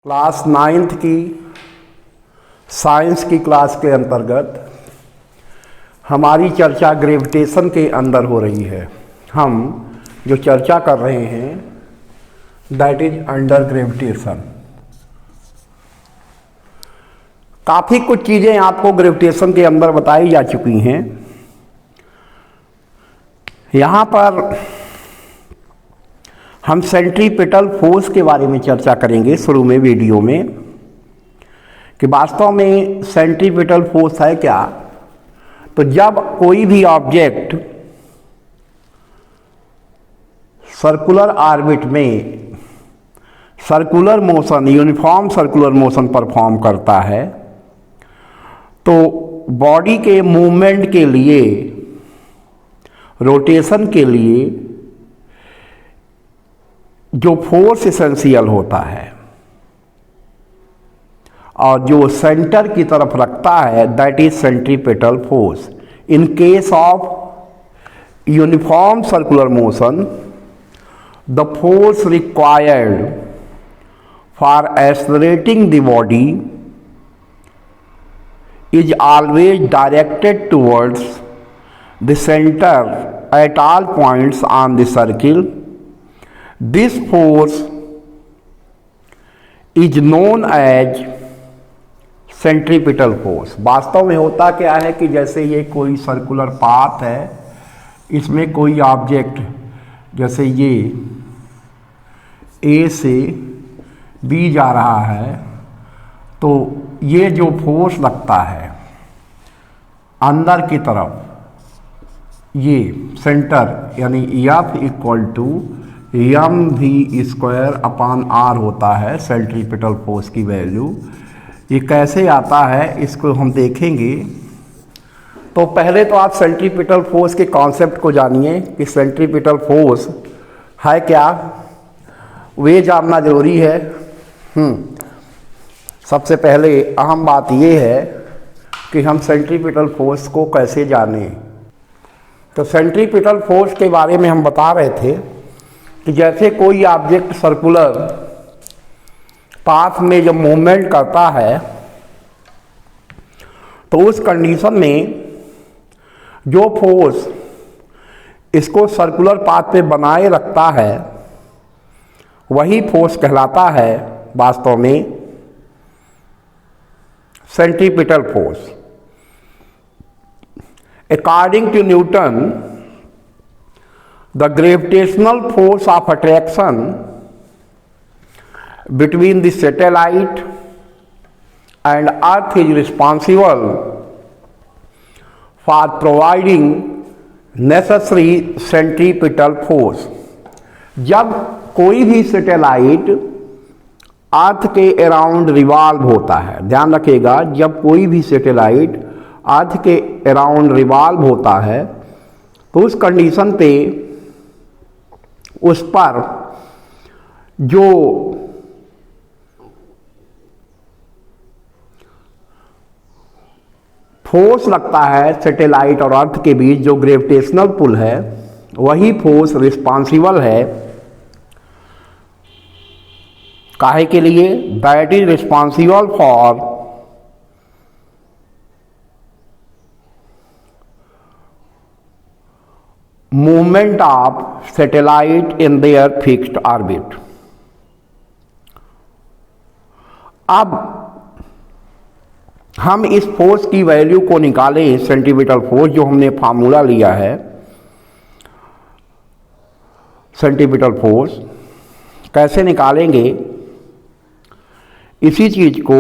Class ninth की science की class के अंतर्गत हमारी चर्चा ग्रेविटेशन के अंदर हो रही है। हम जो चर्चा कर रहे हैं दैट इज अंडर ग्रेविटेशन। काफ़ी कुछ चीज़ें आपको ग्रेविटेशन के अंदर बताई जा चुकी हैं। यहाँ पर हम सेंट्रीपिटल फोर्स के बारे में चर्चा करेंगे शुरू में वीडियो में कि वास्तव में सेंट्रीपिटल फोर्स है क्या। तो जब कोई भी ऑब्जेक्ट सर्कुलर ऑर्बिट में circular motion uniform circular motion perform करता है तो बॉडी के मूवमेंट के लिए रोटेशन के लिए जो फोर्स एसेंशियल होता है और जो सेंटर की तरफ रखता है that is centripetal force. In case of uniform circular motion the force required for accelerating the body is always directed towards the center at all points on the circle. This force is known as centripetal force. वास्तव में होता क्या है कि जैसे ये कोई circular path है, इसमें कोई ऑब्जेक्ट जैसे ये ए से बी जा रहा है तो ये जो फोर्स लगता है अंदर की तरफ ये सेंटर यानी F equal to mv² upon r होता है सेंट्रीपिटल फोर्स की वैल्यू। ये कैसे आता है इसको हम देखेंगे। तो पहले तो आप सेंट्रीपिटल फोर्स के कॉन्सेप्ट को जानिए कि सेंट्रीपिटल फोर्स है क्या, वे जानना जरूरी है। सबसे पहले अहम बात यह है कि हम सेंट्रीपिटल फोर्स को कैसे जानें। तो सेंट्रीपिटल फोर्स के बारे में हम बता रहे थे कि जैसे कोई ऑब्जेक्ट सर्कुलर पाथ में जब मूवमेंट करता है तो उस कंडीशन में जो फोर्स इसको सर्कुलर पाथ पे बनाए रखता है वही फोर्स कहलाता है वास्तव में centripetal force. According to Newton, the gravitational force of attraction between the satellite and Earth is responsible for providing necessary centripetal force. जब कोई भी सैटेलाइट अर्थ के अराउंड रिवॉल्व होता है, ध्यान रखिएगा, जब कोई भी सैटेलाइट अर्थ के अराउंड रिवॉल्व होता है तो उस कंडीशन पे उस पर जो फोर्स लगता है सैटेलाइट और अर्थ के बीच जो ग्रेविटेशनल पुल है वही फोर्स रिस्पॉन्सिबल है काहे के लिए, that is responsible for movement of satellite in their fixed orbit. अब हम इस फोर्स की वैल्यू को निकालें, सेंट्रीपिटल फोर्स जो हमने फार्मूला लिया है सेंट्रीपिटल फोर्स कैसे निकालेंगे, इसी चीज को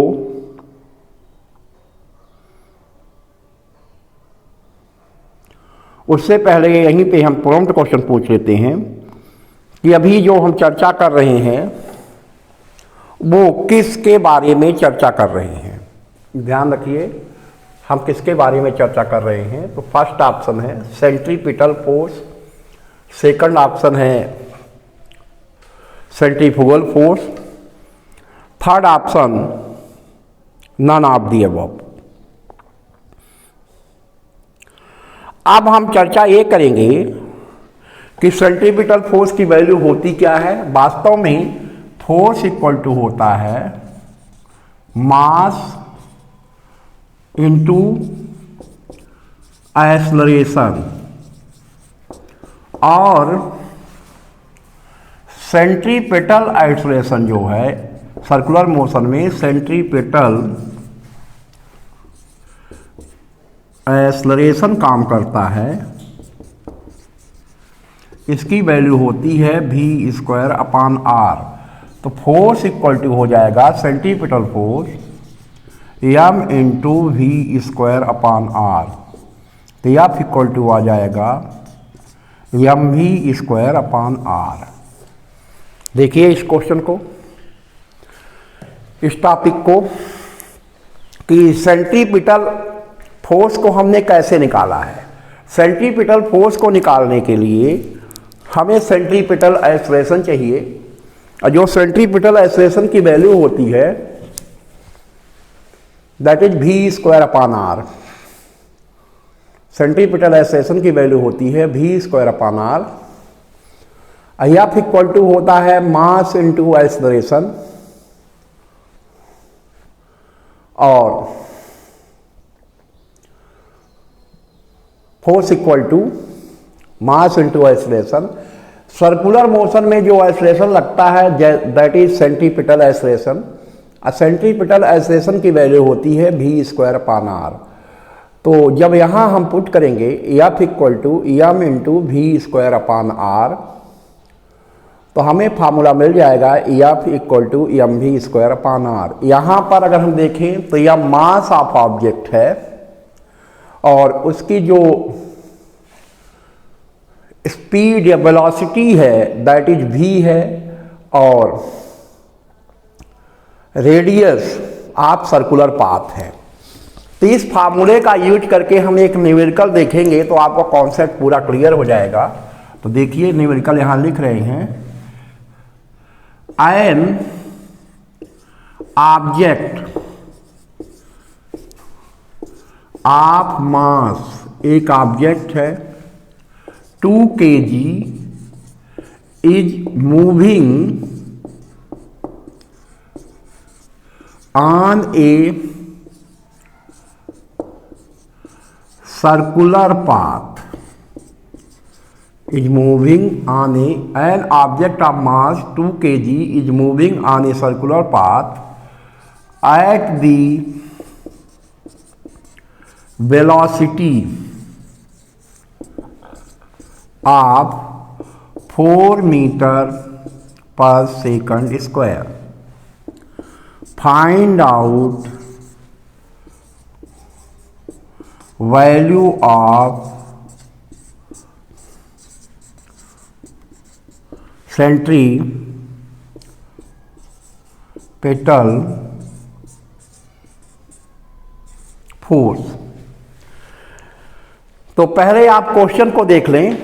उससे पहले यहीं पे हम प्रॉम्प्ट क्वेश्चन पूछ लेते हैं कि अभी जो हम चर्चा कर रहे हैं वो किसके बारे में चर्चा कर रहे हैं। ध्यान रखिए हम किसके बारे में चर्चा कर रहे हैं। तो फर्स्ट ऑप्शन है सेंट्रीपिटल फोर्स, सेकंड ऑप्शन है centrifugal force, third option none of the above. अब हम चर्चा ये करेंगे कि सेंट्रीपिटल फोर्स की वैल्यू होती क्या है। वास्तव में फोर्स इक्वल टू होता है मास इंटू एक्सेलरेशन, और सेंट्रीपेटल एक्सेलरेशन जो है सर्कुलर मोशन में सेंट्रीपेटल एक्सेलरेशन काम करता है, इसकी वैल्यू होती है v स्क्वायर अपान r। तो फोर्स इक्वल टू हो जाएगा centripetal force m into v square upon r। तो F इक्वल टू आ जाएगा mv स्क्वायर अपान r। देखिए इस क्वेश्चन को, इस टॉपिक को, कि सेंट्रीपिटल फोर्स को हमने कैसे निकाला है। सेंट्रीपिटल फोर्स को निकालने के लिए हमें सेंट्रीपिटल एक्सेलरेशन चाहिए, और जो सेंट्रीपिटल एक्सेलरेशन की वैल्यू होती है that is v square upon r। Centripetal acceleration की वैल्यू होती है v square upon r। F equal to होता है मास इंटू एक्सेलरेशन, और force equal to mass into acceleration. Circular motion में जो एक्सेलरेशन लगता है that is centripetal acceleration. Centripetal acceleration की वैल्यू होती है v स्क्वायर अपान r। तो जब यहाँ हम पुट करेंगे F equal to m into v square upon r, तो हमें फार्मूला मिल जाएगा F equal to m v square upon r। यहाँ पर अगर हम देखें तो यह मास ऑफ ऑब्जेक्ट है, और उसकी जो स्पीड या वेलोसिटी है दैट इज v है, और रेडियस ऑफ सर्कुलर पाथ है। तो इस फार्मूले का यूज करके हम एक न्यूमेरिकल देखेंगे तो आपका कॉन्सेप्ट पूरा क्लियर हो जाएगा। तो देखिए न्यूमेरिकल यहाँ लिख रहे हैं, एन ऑब्जेक्ट ऑफ मास, एक ऑब्जेक्ट है 2 kg is moving on a circular path, is moving on an object of mass 2 kg is moving on a circular path at the velocity of 4 meter per second square. Find out value of centripetal force. तो पहले आप question को देख लें।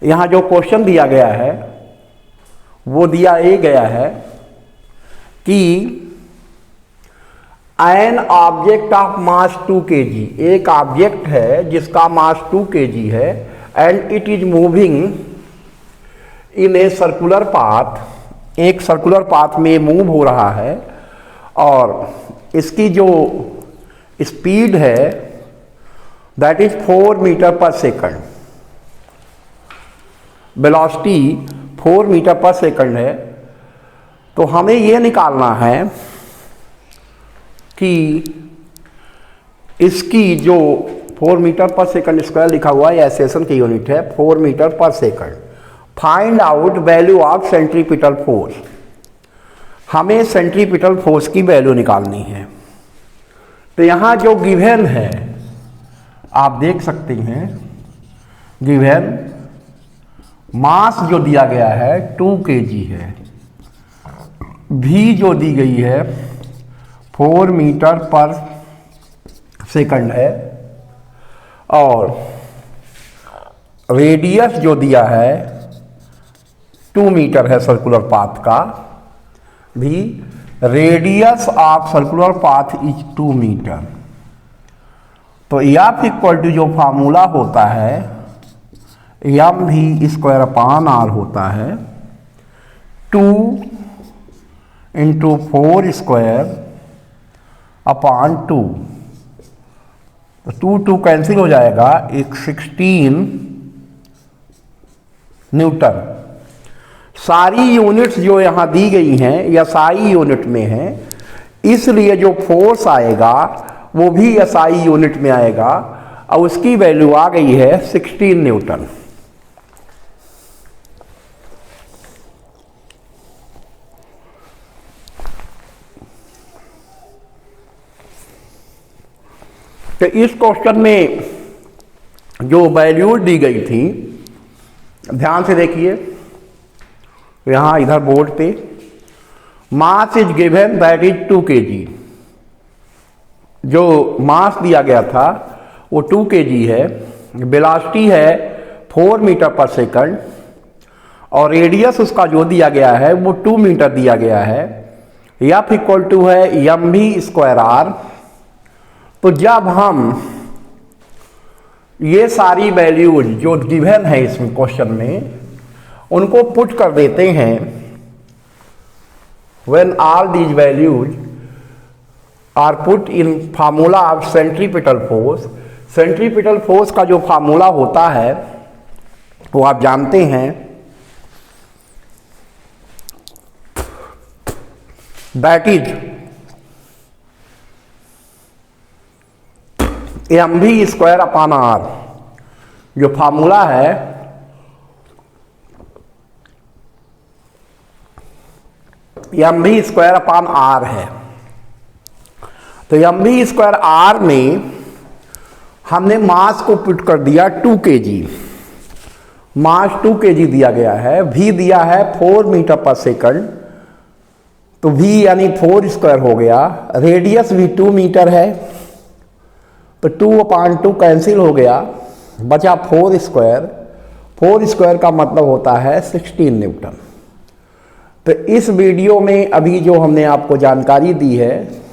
यहां जो question दिया गया है वो दिया ये गया है कि an object of mass 2 kg, एक ऑब्जेक्ट है जिसका मास 2 kg है, and it is moving in a circular path, एक सर्कुलर पाथ में मूव हो रहा है, और इसकी जो स्पीड है दैट इज 4 मीटर पर सेकंड, वेलोसिटी 4 मीटर पर सेकंड है। तो हमें यह निकालना है कि इसकी जो 4 मीटर पर सेकंड स्क्वायर लिखा हुआ है एक्सेलरेशन की यूनिट है 4 मीटर पर second. Find out value of centripetal force, हमें सेंट्रीपिटल फोर्स की वैल्यू निकालनी है। तो यहाँ जो गिवन है आप देख सकते हैं, गिवन मास जो दिया गया है 2 kg है, भी जो दी गई है 4 मीटर पर सेकंड है, और रेडियस जो दिया है 2 मीटर है सर्कुलर पाथ का, भी radius of circular path is 2 metre. तो F इक्वल टू जो फार्मूला होता है एम भी स्क्वायर अपान r होता है 2 इंटू 4 स्क्वायर अपॉन 2, तो 2 कैंसिल हो जाएगा, एक 16 न्यूटन। सारी यूनिट्स जो यहाँ दी गई हैं या सारी यूनिट में हैं, इसलिए जो फोर्स आएगा वो भी एसआई यूनिट में आएगा और उसकी वैल्यू आ गई है 16 न्यूटन। तो इस क्वेश्चन में जो वैल्यू दी गई थी, ध्यान से देखिए, यहां इधर बोर्ड पे mass is given that is 2 kg। जो मास दिया गया था वो 2 kg है, वेलोसिटी है 4 मीटर पर सेकंड और रेडियस उसका जो दिया गया है वो 2 मीटर दिया गया है। एफ इक्वल टू है mv²r। तो जब हम ये सारी वैल्यूज जो गिवन है इसमें क्वेश्चन में, उनको पुट कर देते हैं, when all these values are put in formula of centripetal force, centripetal force का जो फार्मूला होता है वो आप जानते हैं, that is mv² upon r। जो फार्मूला है mv² अपॉन r है। तो mv² r में हमने मास को पुट कर दिया 2 kg, मास 2 kg दिया गया है, v दिया है 4 मीटर पर सेकंड, तो v यानी 4 स्क्वायर हो गया, रेडियस भी 2 मीटर है, तो 2/2 कैंसिल हो गया, बचा 4 स्क्वायर। 4 स्क्वायर का मतलब होता है 16 न्यूटन। तो इस वीडियो में अभी जो हमने आपको जानकारी दी है,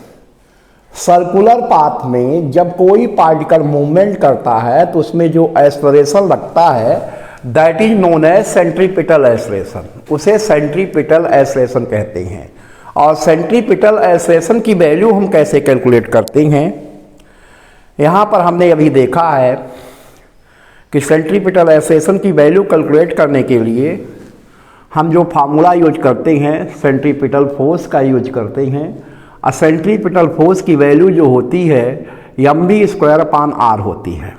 सर्कुलर पाथ में जब कोई पार्टिकल मूवमेंट करता है तो उसमें जो एक्सेलरेशन लगता है that is known as centripetal acceleration, उसे सेंट्रीपिटल एक्सेलरेशन कहते हैं। और सेंट्रीपिटल एक्सेलरेशन की वैल्यू हम कैसे कैलकुलेट करते हैं, यहाँ पर हमने अभी देखा है कि सेंट्रीपिटल एक्सेलरेशन की वैल्यू कैलकुलेट करने के लिए हम जो फार्मूला यूज करते हैं सेंट्रीपिटल फोर्स का यूज करते हैं। और सेंट्रीपिटल फोर्स की वैल्यू जो होती है mv² अपॉन r होती है।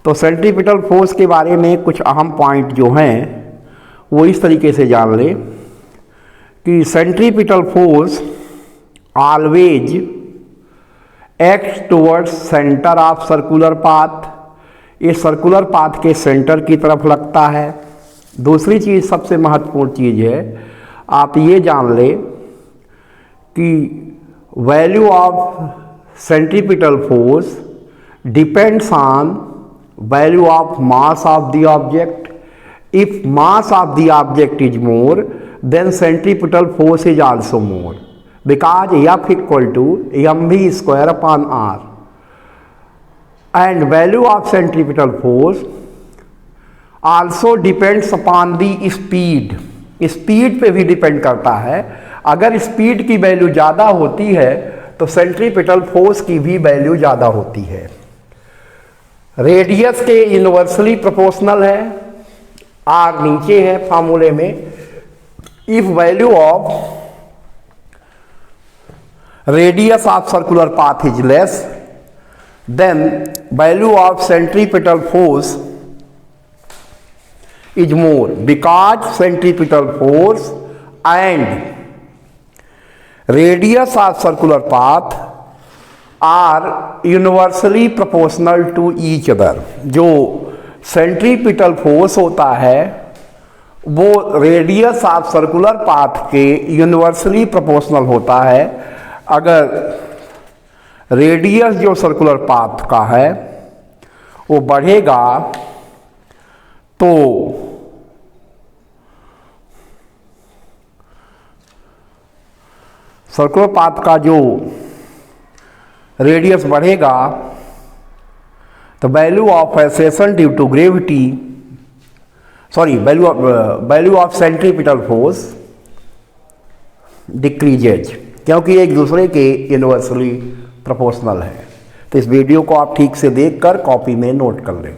तो सेंट्रीपिटल फोर्स के बारे में कुछ अहम पॉइंट जो हैं वो इस तरीके से जान लें कि centripetal force always act towards centre of circular path, ये सर्कुलर पाथ के सेंटर की तरफ लगता है। दूसरी चीज़, सबसे महत्वपूर्ण चीज़ है, आप ये जान लें कि value of centripetal force depends on value of mass of the object. If mass of the object is more then centripetal force is also more, because F equal to mv² upon r। And value of centripetal force also depends upon the speed, speed पे भी depend करता है। अगर speed की value ज़्यादा होती है तो सेंट्रीपिटल फोर्स की भी वैल्यू ज़्यादा होती है। रेडियस के इनवर्सली प्रोपोर्शनल है, आर नीचे है फार्मूले में। If value of radius of circular path is less than value of centripetal force is more, because centripetal force and radius of circular path are universally proportional to each other। जो centripetal force होता है वो radius of circular path के universally proportional होता है। अगर radius जो circular path का है वो बढ़ेगा तो सर्कुलर पाथ का जो रेडियस बढ़ेगा तो value of acceleration due to gravity, value of centripetal force decreases, क्योंकि एक दूसरे के इन्वर्सली प्रोपोर्शनल है। तो इस वीडियो को आप ठीक से देखकर कॉपी में नोट कर लें।